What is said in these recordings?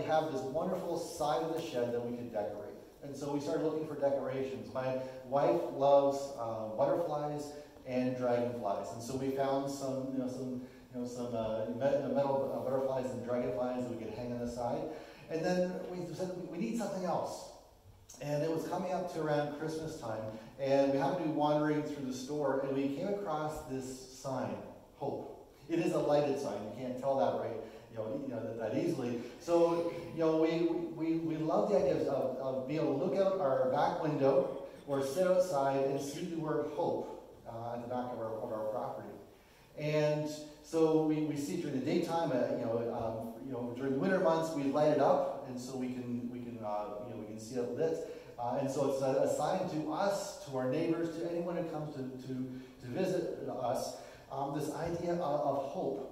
have this wonderful side of the shed that we could decorate. And so we started looking for decorations. My wife loves butterflies and dragonflies, and so we found some metal butterflies and dragonflies that we could hang on the side. And then we said we need something else. And it was coming up to around Christmas time, and we happened to be wandering through the store, and we came across this sign, Hope. It is a lighted sign. You can't tell that that easily. So we love the idea of being able to look out our back window or sit outside and see the word Hope at the back of our property. And so we see it during the daytime. During the winter months we light it up, and so we can see it lit. And so it's a sign to us, to our neighbors, to anyone who comes to visit us, this idea of hope.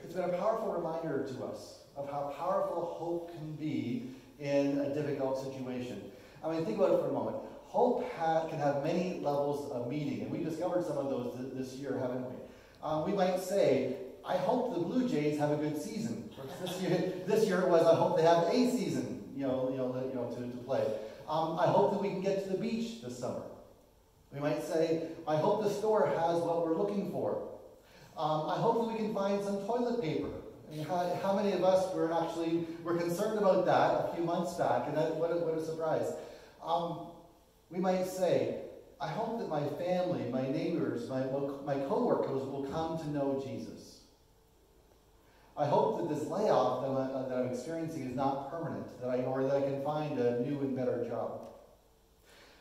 It's been a powerful reminder to us of how powerful hope can be in a difficult situation. I mean, think about it for a moment. Hope can have many levels of meaning, and we discovered some of those this year, haven't we? We might say, I hope the Blue Jays have a good season. This year it was, I hope they have a season, to play. I hope that we can get to the beach this summer. We might say, I hope the store has what we're looking for. I hope that we can find some toilet paper. I mean, how many of us were concerned about that a few months back, and what a surprise. We might say, I hope that my family, my neighbors, my co-workers will come to know Jesus. I hope that this layoff that I'm experiencing is not permanent, that I can find a new and better job.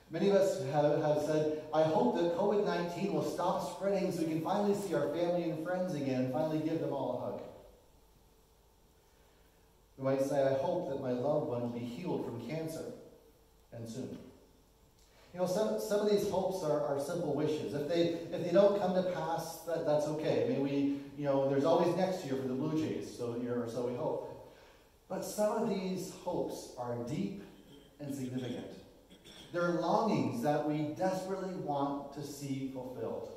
Many of us have said, I hope that COVID-19 will stop spreading so we can finally see our family and friends again and finally give them all a hug. We might say, I hope that my loved one will be healed from cancer, and soon. Some of these hopes are simple wishes. If they don't come to pass, that's okay. I mean, there's always next year for the Blue Jays, so we hope. But some of these hopes are deep and significant. They're longings that we desperately want to see fulfilled.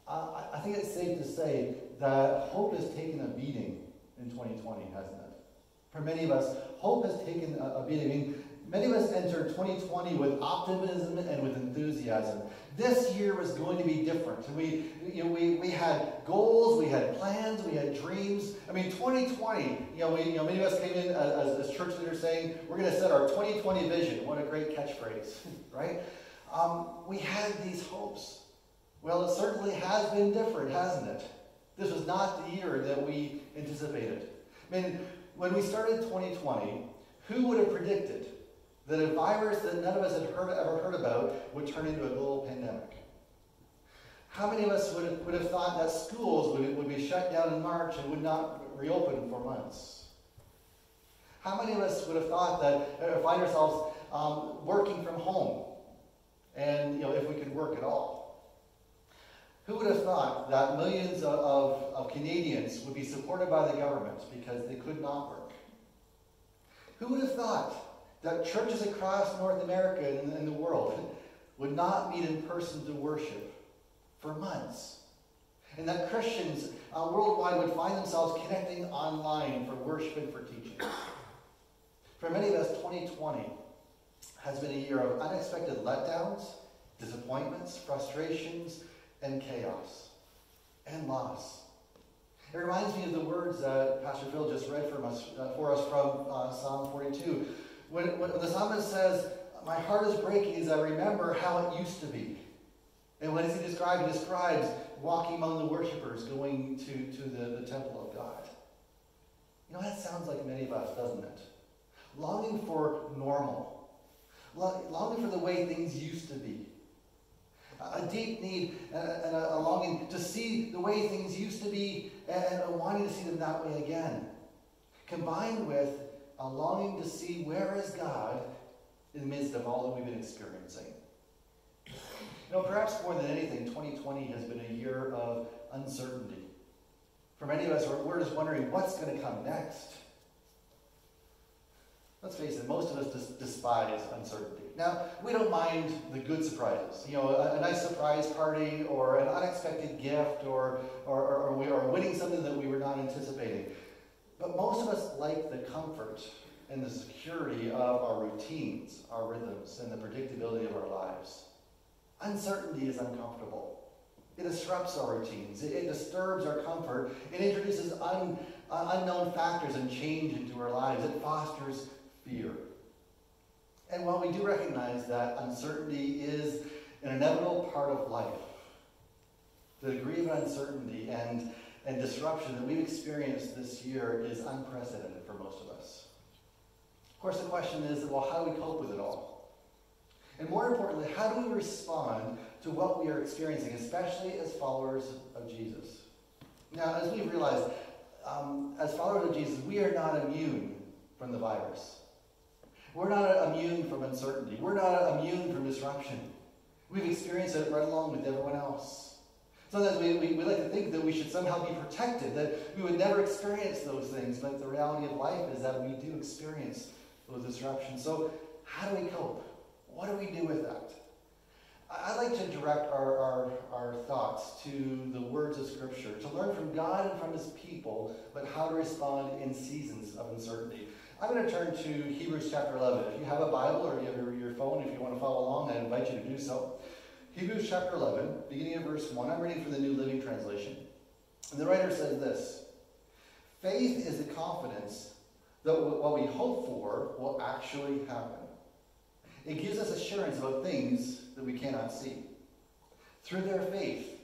I think it's safe to say that hope has taken a beating in 2020, hasn't it? For many of us, hope has taken a beating. I mean, many of us entered 2020 with optimism and with enthusiasm. This year was going to be different. We had goals, we had plans, we had dreams. I mean, 2020, many of us came in as church leaders saying, we're going to set our 2020 vision. What a great catchphrase, right? We had these hopes. Well, it certainly has been different, hasn't it? This was not the year that we anticipated. I mean, when we started 2020, who would have predicted that a virus that none of us had ever heard about would turn into a global pandemic? How many of us would have thought that schools would be shut down in March and would not reopen for months? How many of us would have thought that find ourselves working from home, and if we could work at all? Who would have thought that millions of Canadians would be supported by the government because they could not work? Who would have thought that churches across North America and the world would not meet in person to worship for months? And that Christians worldwide would find themselves connecting online for worship and for teaching? For many of us, 2020 has been a year of unexpected letdowns, disappointments, frustrations, and chaos, and loss. It reminds me of the words that Pastor Phil just read for us from Psalm 42. When the psalmist says, my heart is breaking as I remember how it used to be. And what does he describe? He describes walking among the worshipers, going to the temple of God. That sounds like many of us, doesn't it? Longing for normal. Longing for the way things used to be. A deep need and a longing to see the way things used to be and wanting to see them that way again. Combined with a longing to see where is God in the midst of all that we've been experiencing. Perhaps more than anything, 2020 has been a year of uncertainty. For many of us, we're just wondering what's going to come next. Let's face it, most of us despise uncertainty. Now, we don't mind the good surprises. A nice surprise party or an unexpected gift or winning something that we were not anticipating. But most of us like the comfort and the security of our routines, our rhythms, and the predictability of our lives. Uncertainty is uncomfortable. It disrupts our routines. It disturbs our comfort. It introduces unknown factors and change into our lives. It fosters fear. And while we do recognize that uncertainty is an inevitable part of life, the degree of uncertainty and disruption that we've experienced this year is unprecedented for most of us. Of course, the question is, well, how do we cope with it all? And more importantly, how do we respond to what we are experiencing, especially as followers of Jesus? Now, as we've realized, as followers of Jesus, we are not immune from the virus. We're not immune from uncertainty. We're not immune from disruption. We've experienced it right along with everyone else. Sometimes we like to think that we should somehow be protected, that we would never experience those things, but the reality of life is that we do experience those disruptions. So how do we cope? What do we do with that? I'd like to direct our thoughts to the words of Scripture, to learn from God and from His people, but how to respond in seasons of uncertainty. I'm going to turn to Hebrews chapter 11. If you have a Bible or you have your phone, if you want to follow along, I invite you to do so. Hebrews chapter 11, beginning of verse 1. I'm reading from the New Living Translation. And the writer says this: faith is the confidence that what we hope for will actually happen. It gives us assurance about things that we cannot see. Through their faith,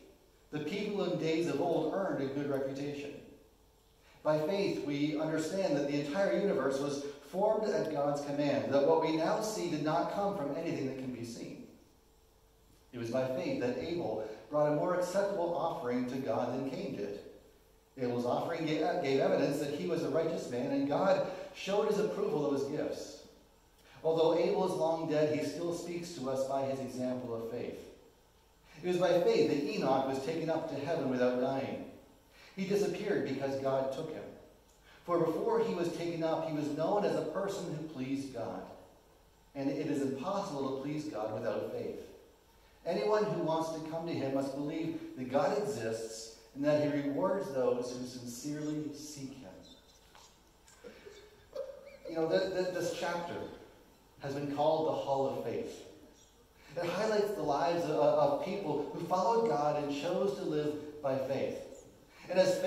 the people in days of old earned a good reputation. By faith, we understand that the entire universe was formed at God's command, that what we now see did not come from anything that can be seen. It was by faith that Abel brought a more acceptable offering to God than Cain did. Abel's offering gave evidence that he was a righteous man, and God showed his approval of his gifts. Although Abel is long dead, he still speaks to us by his example of faith. It was by faith that Enoch was taken up to heaven without dying. He disappeared because God took him. For before he was taken up, he was known as a person who pleased God. And it is impossible to please God without faith. Anyone who wants to come to him must believe that God exists and that he rewards those who sincerely seek him. You know, this chapter has been called the Hall of Faith. It highlights the lives of people who followed God and chose to live by faith. And as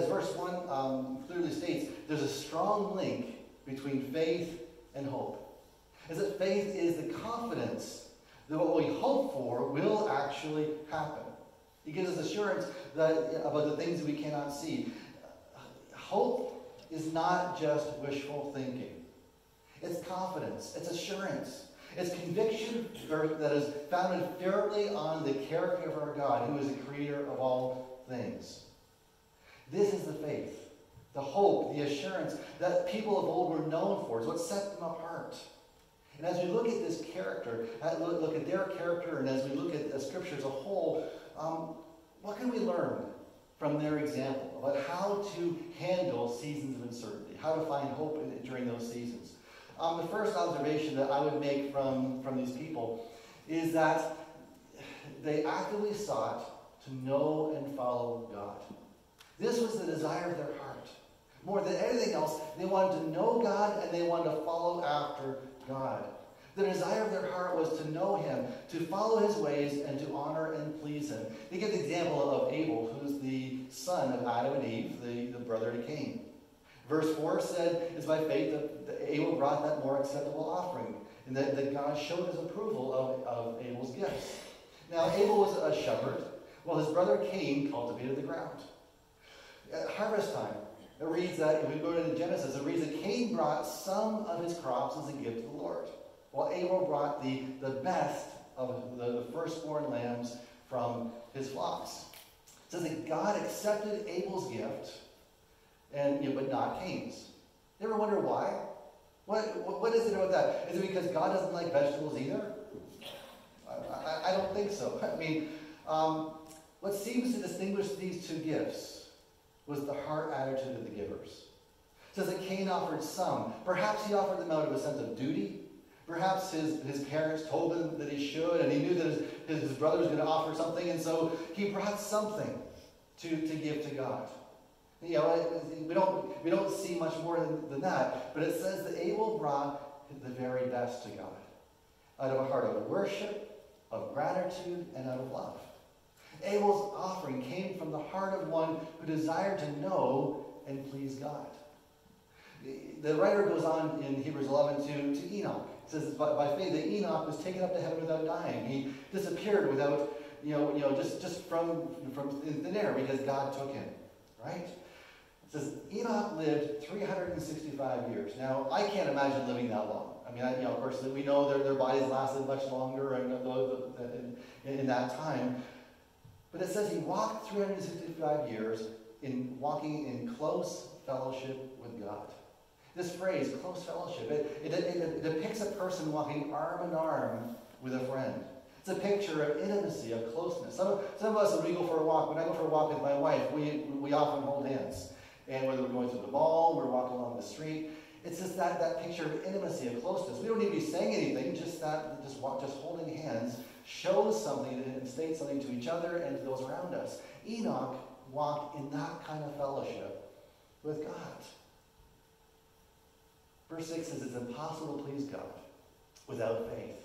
verse 1 clearly states, there's a strong link between faith and hope. As that faith is the confidence that what we hope for will actually happen. It gives us assurance about the things that we cannot see. Hope is not just wishful thinking. It's confidence. It's assurance. It's conviction that is founded firmly on the character of our God, who is the creator of all things. This is the faith, the hope, the assurance that people of old were known for. It's what set them apart. And as we look at this character, look at their character, and as we look at the Scripture as a whole, what can we learn from their example about how to handle seasons of uncertainty, how to find hope during those seasons? The first observation that I would make from these people is that they actively sought to know and follow God. This was the desire of their heart. More than anything else, they wanted to know God and they wanted to follow after God. The desire of their heart was to know him, to follow his ways, and to honor and please him. They give the example of Abel, who's the son of Adam and Eve, the brother to Cain. Verse 4 said, it's by faith that Abel brought that more acceptable offering, and that God showed his approval of Abel's gifts. Now, Abel was a shepherd, while his brother Cain cultivated the ground. At harvest time, it reads that, if we go to Genesis, it reads that Cain brought some of his crops as a gift to the Lord, while Abel brought the best of the firstborn lambs from his flocks. It says that God accepted Abel's gift, but not Cain's. You ever wonder why? What is it about that? Is it because God doesn't like vegetables either? I don't think so. I mean, what seems to distinguish these two gifts was the heart attitude of the givers. It says that Cain offered some. Perhaps he offered them out of a sense of duty. Perhaps his parents told him that he should, and he knew that his brother was going to offer something, and so he brought something to give to God. We don't see much more than that. But it says that Abel brought the very best to God, out of a heart of worship, of gratitude, and out of love. Abel's offering came from the heart of one who desired to know and please God. The writer goes on in Hebrews 11 to Enoch. It says by faith that Enoch was taken up to heaven without dying. He disappeared without, just from thin air because God took him. Right? It says Enoch lived 365 years. Now, I can't imagine living that long. I mean, of course, we know their bodies lasted much longer in that time. But it says he walked 365 years walking in close fellowship with God. This phrase, close fellowship, it depicts a person walking arm in arm with a friend. It's a picture of intimacy, of closeness. Some of us, when we go for a walk, when I go for a walk with my wife, we often hold hands. And whether we're going through the mall, we're walking along the street, it's just that picture of intimacy, of closeness. We don't need to be saying anything, just holding hands shows something and states something to each other and to those around us. Enoch walked in that kind of fellowship with God. Verse 6 says it's impossible to please God without faith.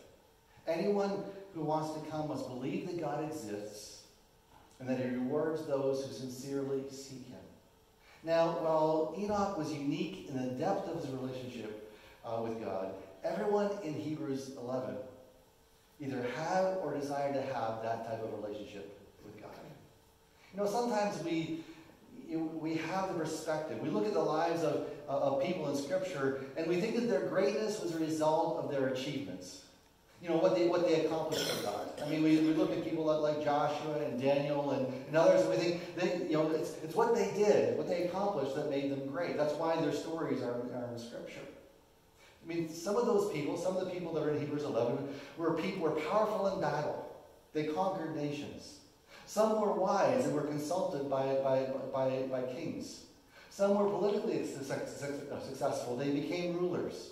Anyone who wants to come must believe that God exists and that he rewards those who sincerely seek him. Now, while Enoch was unique in the depth of his relationship with God, everyone in Hebrews 11 either had or desired to have that type of relationship with God. Sometimes we have the perspective. We look at the lives of people in Scripture, and we think that their greatness was a result of their achievements. What they accomplished for God. I mean, we look at people like Joshua and Daniel and others, and we think it's what they did, what they accomplished that made them great. That's why their stories are in Scripture. I mean, some of the people that are in Hebrews 11 were powerful in battle. They conquered nations. Some were wise and were consulted by kings. Some were politically successful. They became rulers.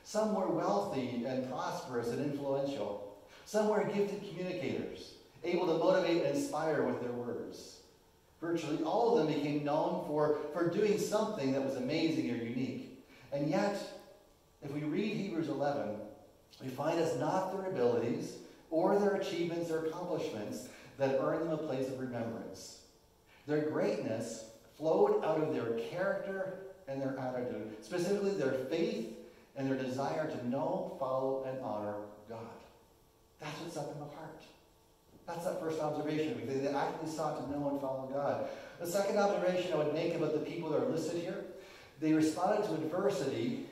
Some were wealthy and prosperous and influential. Some were gifted communicators, able to motivate and inspire with their words. Virtually all of them became known for doing something that was amazing or unique. And yet, if we read Hebrews 11, we find it's not their abilities or their achievements or accomplishments that earn them a place of remembrance. Their greatness flowed out of their character and their attitude, specifically their faith and their desire to know, follow, and honor God. That's what set them apart. That's that first observation. They actively sought to know and follow God. The second observation I would make about the people that are listed here, they responded to adversity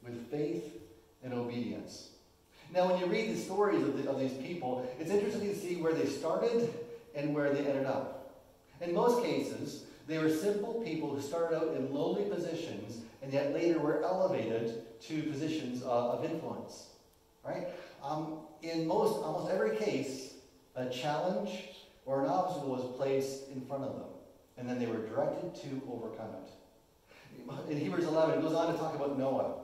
with faith and obedience. Now, when you read the stories of these people, it's interesting to see where they started and where they ended up. In most cases, they were simple people who started out in lowly positions and yet later were elevated to positions of influence. Right? In almost every case, a challenge or an obstacle was placed in front of them, and then they were directed to overcome it. In Hebrews 11, it goes on to talk about Noah.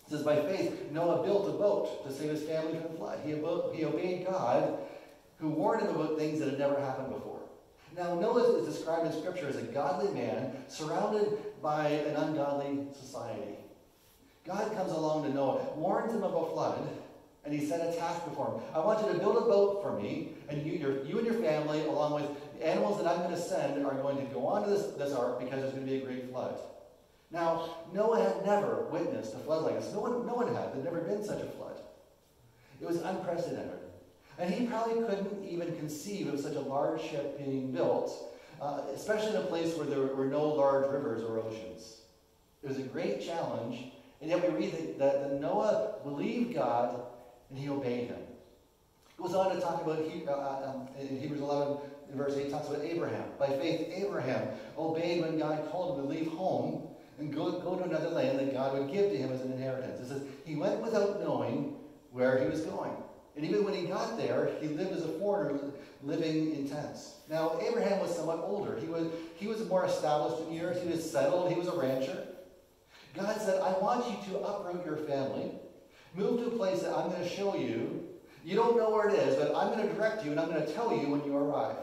It says, by faith, Noah built a boat to save his family from the flood. He obeyed God, who warned him about things that had never happened before. Now, Noah is described in Scripture as a godly man surrounded by an ungodly society. God comes along to Noah, warns him of a flood, and he set a task before him. I want you to build a boat for me, and you and your family, along with the animals that I'm going to send, are going to go onto this ark because there's going to be a great flood. Now, Noah had never witnessed a flood like this. No one had. There'd never been such a flood. It was unprecedented. And he probably couldn't even conceive of such a large ship being built, especially in a place where there were no large rivers or oceans. It was a great challenge, and yet we read that Noah believed God and he obeyed him. It goes on to talk about, in Hebrews 11, in verse 8, talks about Abraham. By faith, Abraham obeyed when God called him to leave home and go to another land that God would give to him as an inheritance. It says, he went without knowing where he was going. And even when he got there, he lived as a foreigner living in tents. Now, Abraham was somewhat older. He was more established in years. He was settled. He was a rancher. God said, I want you to uproot your family, move to a place that I'm going to show you. You don't know where it is, but I'm going to direct you, and I'm going to tell you when you arrive.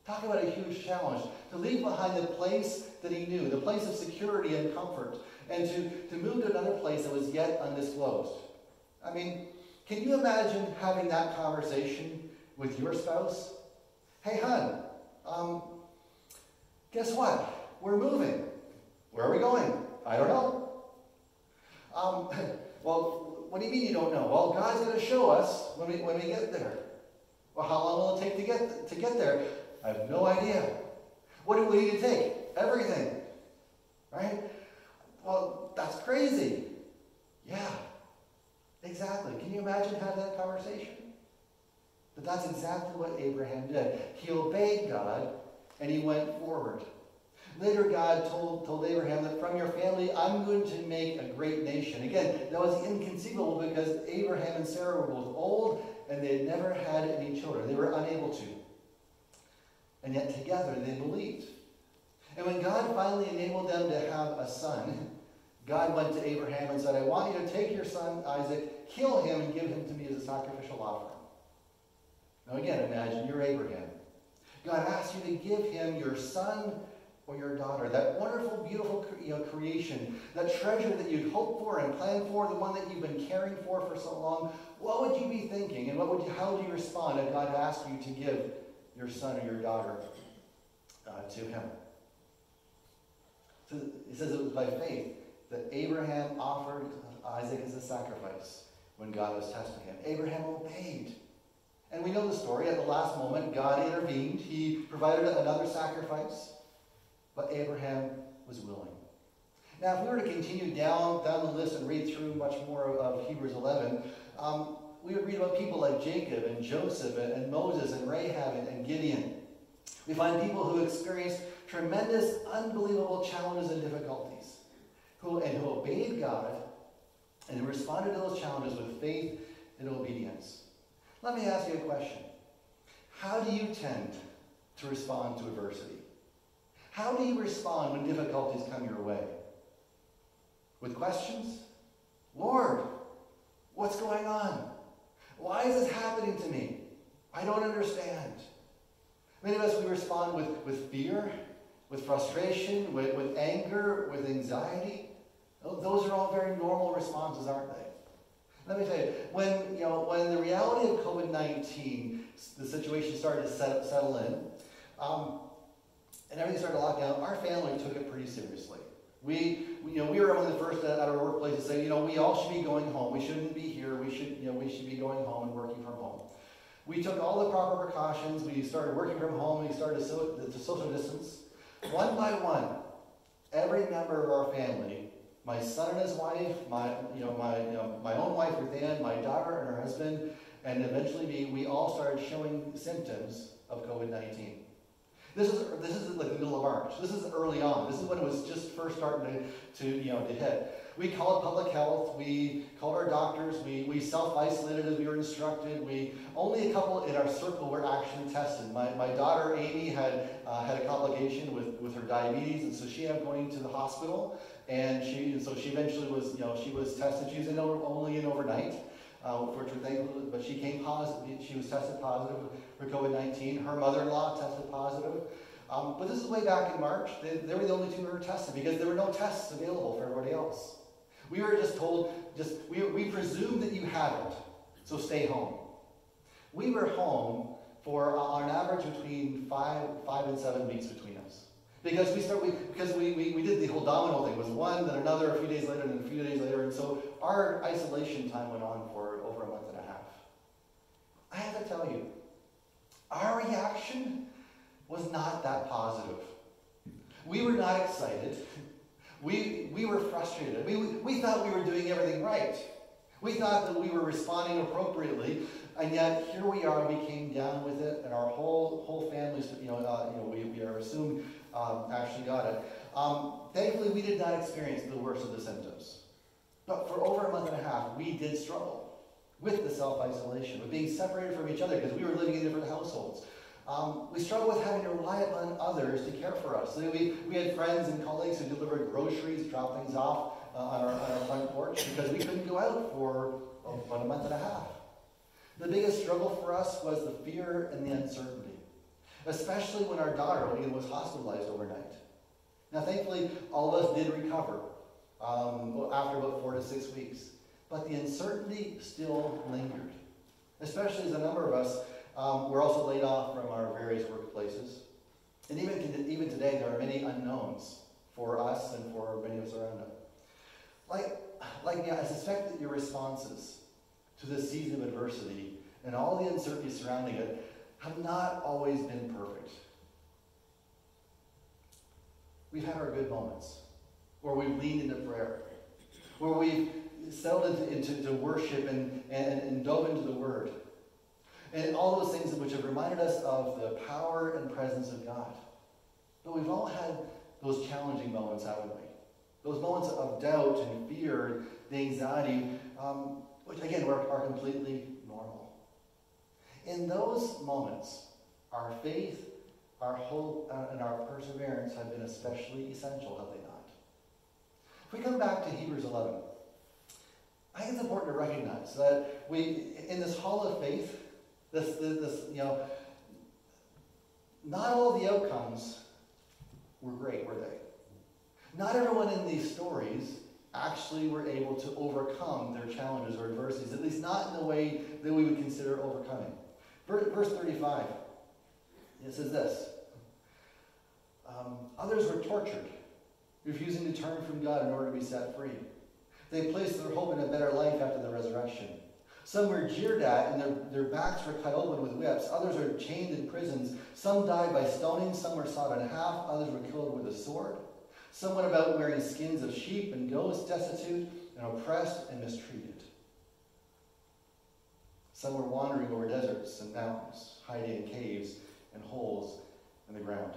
Talk about a huge challenge. To leave behind the place that he knew, the place of security and comfort, and to move to another place that was yet undisclosed. I mean, can you imagine having that conversation with your spouse? Hey, hon, guess what? We're moving. Where are we going? I don't know. Well, what do you mean you don't know? Well, God's going to show us when we get there. Well, how long will it take to get there? I have no idea. What do we need to take? Everything. Right? Well, that's crazy. Yeah. Exactly. Can you imagine having that conversation? But that's exactly what Abraham did. He obeyed God, and he went forward. Later, God told Abraham that from your family, I'm going to make a great nation. Again, that was inconceivable because Abraham and Sarah were both old, and they had never had any children. They were unable to. And yet together, they believed. And when God finally enabled them to have a son, God went to Abraham and said, I want you to take your son Isaac, kill him, and give him to me as a sacrificial offering. Now again, imagine you're Abraham. God asked you to give him your son or your daughter, that wonderful, beautiful creation, that treasure that you'd hoped for and planned for, the one that you've been caring for so long. What would you be thinking, and how would you respond if God asked you to give your son or your daughter to him? So it says it was by faith that Abraham offered Isaac as a sacrifice when God was testing him. Abraham obeyed. And we know the story. At the last moment, God intervened. He provided another sacrifice. But Abraham was willing. Now, if we were to continue down the list and read through much more of Hebrews 11, we would read about people like Jacob and Joseph and Moses and Rahab and Gideon. We find people who experienced tremendous, unbelievable challenges and difficulties, who obeyed God and who responded to those challenges with faith and obedience. Let me ask you a question. How do you tend to respond to adversity? How do you respond when difficulties come your way? With questions? Lord, what's going on? Why is this happening to me? I don't understand. Many of us, we respond with fear, with frustration, with anger, with anxiety. Those are all very normal responses, aren't they? Let me tell you, when the reality of COVID-19, the situation started to settle in, and everything started to lock down, our family took it pretty seriously. We were among the first at our workplace to say, we all should be going home. We shouldn't be here. We should be going home and working from home. We took all the proper precautions. We started working from home. We started to social distance. One by one, every member of our family, my son and his wife, my own wife Ruth Ann, my daughter and her husband, and eventually me, we all started showing symptoms of COVID-19. This is like the middle of March. This is early on. This is when it was just first starting to hit. We called public health. We called our doctors. We self-isolated as we were instructed. Only a couple in our circle were actually tested. My daughter Amy had a complication with her diabetes, and so she ended up going to the hospital. And so she eventually was she was tested. She was only in overnight. Which we're thankful, but she came positive. She was tested positive for COVID-19. Her mother-in-law tested positive. But this is way back in March. They were the only two who were tested because there were no tests available for everybody else. We were just told, we presume that you had it, so stay home. We were home for on average between 5 and 7 weeks between us. Because we did the whole domino thing. It was one, then another, a few days later, and then a few days later. And so our isolation time went on for over a month and a half. I have to tell you, our reaction was not that positive. We were not excited. We were frustrated. We thought we were doing everything right. We thought that we were responding appropriately, and yet here we are. We came down with it, and our whole family, we are assumed actually got it. Thankfully, we did not experience the worst of the symptoms. But for over a month and a half, we did struggle with the self-isolation, with being separated from each other because we were living in different households. We struggled with having to rely upon others to care for us. So we had friends and colleagues who delivered groceries, dropped things off on our front porch because we couldn't go out for about a month and a half. The biggest struggle for us was the fear and the uncertainty, especially when our daughter was hospitalized overnight. Now, thankfully, all of us did recover after about 4 to 6 weeks. But the uncertainty still lingered, especially as a number of us were also laid off from our various workplaces. And even today, there are many unknowns for us and for many of us around us. I suspect that your responses to this season of adversity and all the uncertainty surrounding it have not always been perfect. We've had our good moments, where we've leaned into prayer, where we've settled into worship and dove into the Word. And all those things which have reminded us of the power and presence of God. But we've all had those challenging moments, haven't we? Those moments of doubt and fear, the anxiety, which again are completely normal. In those moments, our faith, our hope, and our perseverance have been especially essential, have they not? If we come back to Hebrews 11, I think it's important to recognize that in this hall of faith, not all the outcomes were great, were they? Not everyone in these stories actually were able to overcome their challenges or adversities, at least not in the way that we would consider overcoming. Verse 35, it says this, others were tortured, refusing to turn from God in order to be set free. They placed their hope in a better life after the resurrection. Some were jeered at, and their backs were cut open with whips. Others are chained in prisons. Some died by stoning. Some were sawed in half. Others were killed with a sword. Some went about wearing skins of sheep and goats, destitute and oppressed and mistreated. Some were wandering over deserts and mountains, hiding in caves and holes in the ground.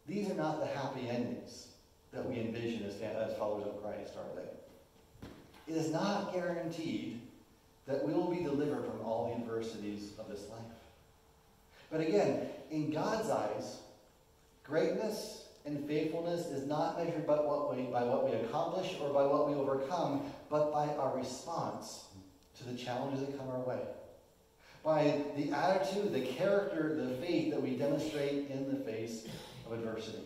These are not the happy endings that we envision as followers of Christ, are they? It is not guaranteed that we will be delivered from all the adversities of this life. But again, in God's eyes, greatness and faithfulness is not measured by what we accomplish or by what we overcome, but by our response to the challenges that come our way. By the attitude, the character, the faith that we demonstrate in the face of adversity.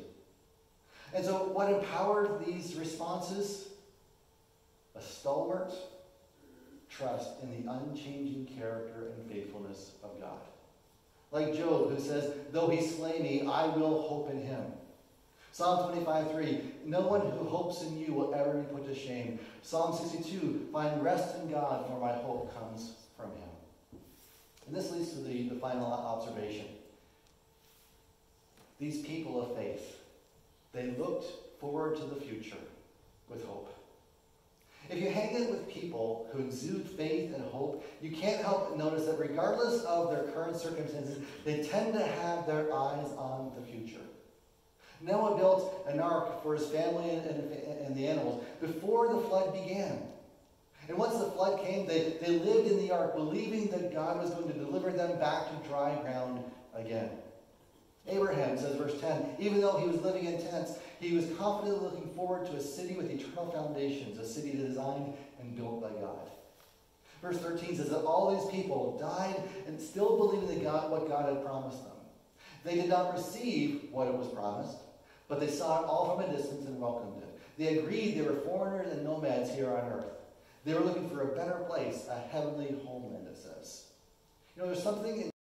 And so what empowered these responses? A stalwart trust in the unchanging character and faithfulness of God. Like Job, who says, though he slay me, I will hope in him. Psalm 25:3, no one who hopes in you will ever be put to shame. Psalm 62, find rest in God, for my hope comes from him. And this leads to the final observation. These people of faith, they looked forward to the future with hope. If you hang out with people who exude faith and hope, you can't help but notice that regardless of their current circumstances, they tend to have their eyes on the future. Noah built an ark for his family and the animals before the flood began. And once the flood came, they lived in the ark, believing that God was going to deliver them back to dry ground again. Abraham, says verse 10, even though he was living in tents, he was confidently looking forward to a city with eternal foundations, a city designed and built by God. Verse 13 says that all these people died and still believing what God had promised them. They did not receive what it was promised, but they saw it all from a distance and welcomed it. They agreed they were foreigners and nomads here on earth. They were looking for a better place, a heavenly homeland, it says. There's something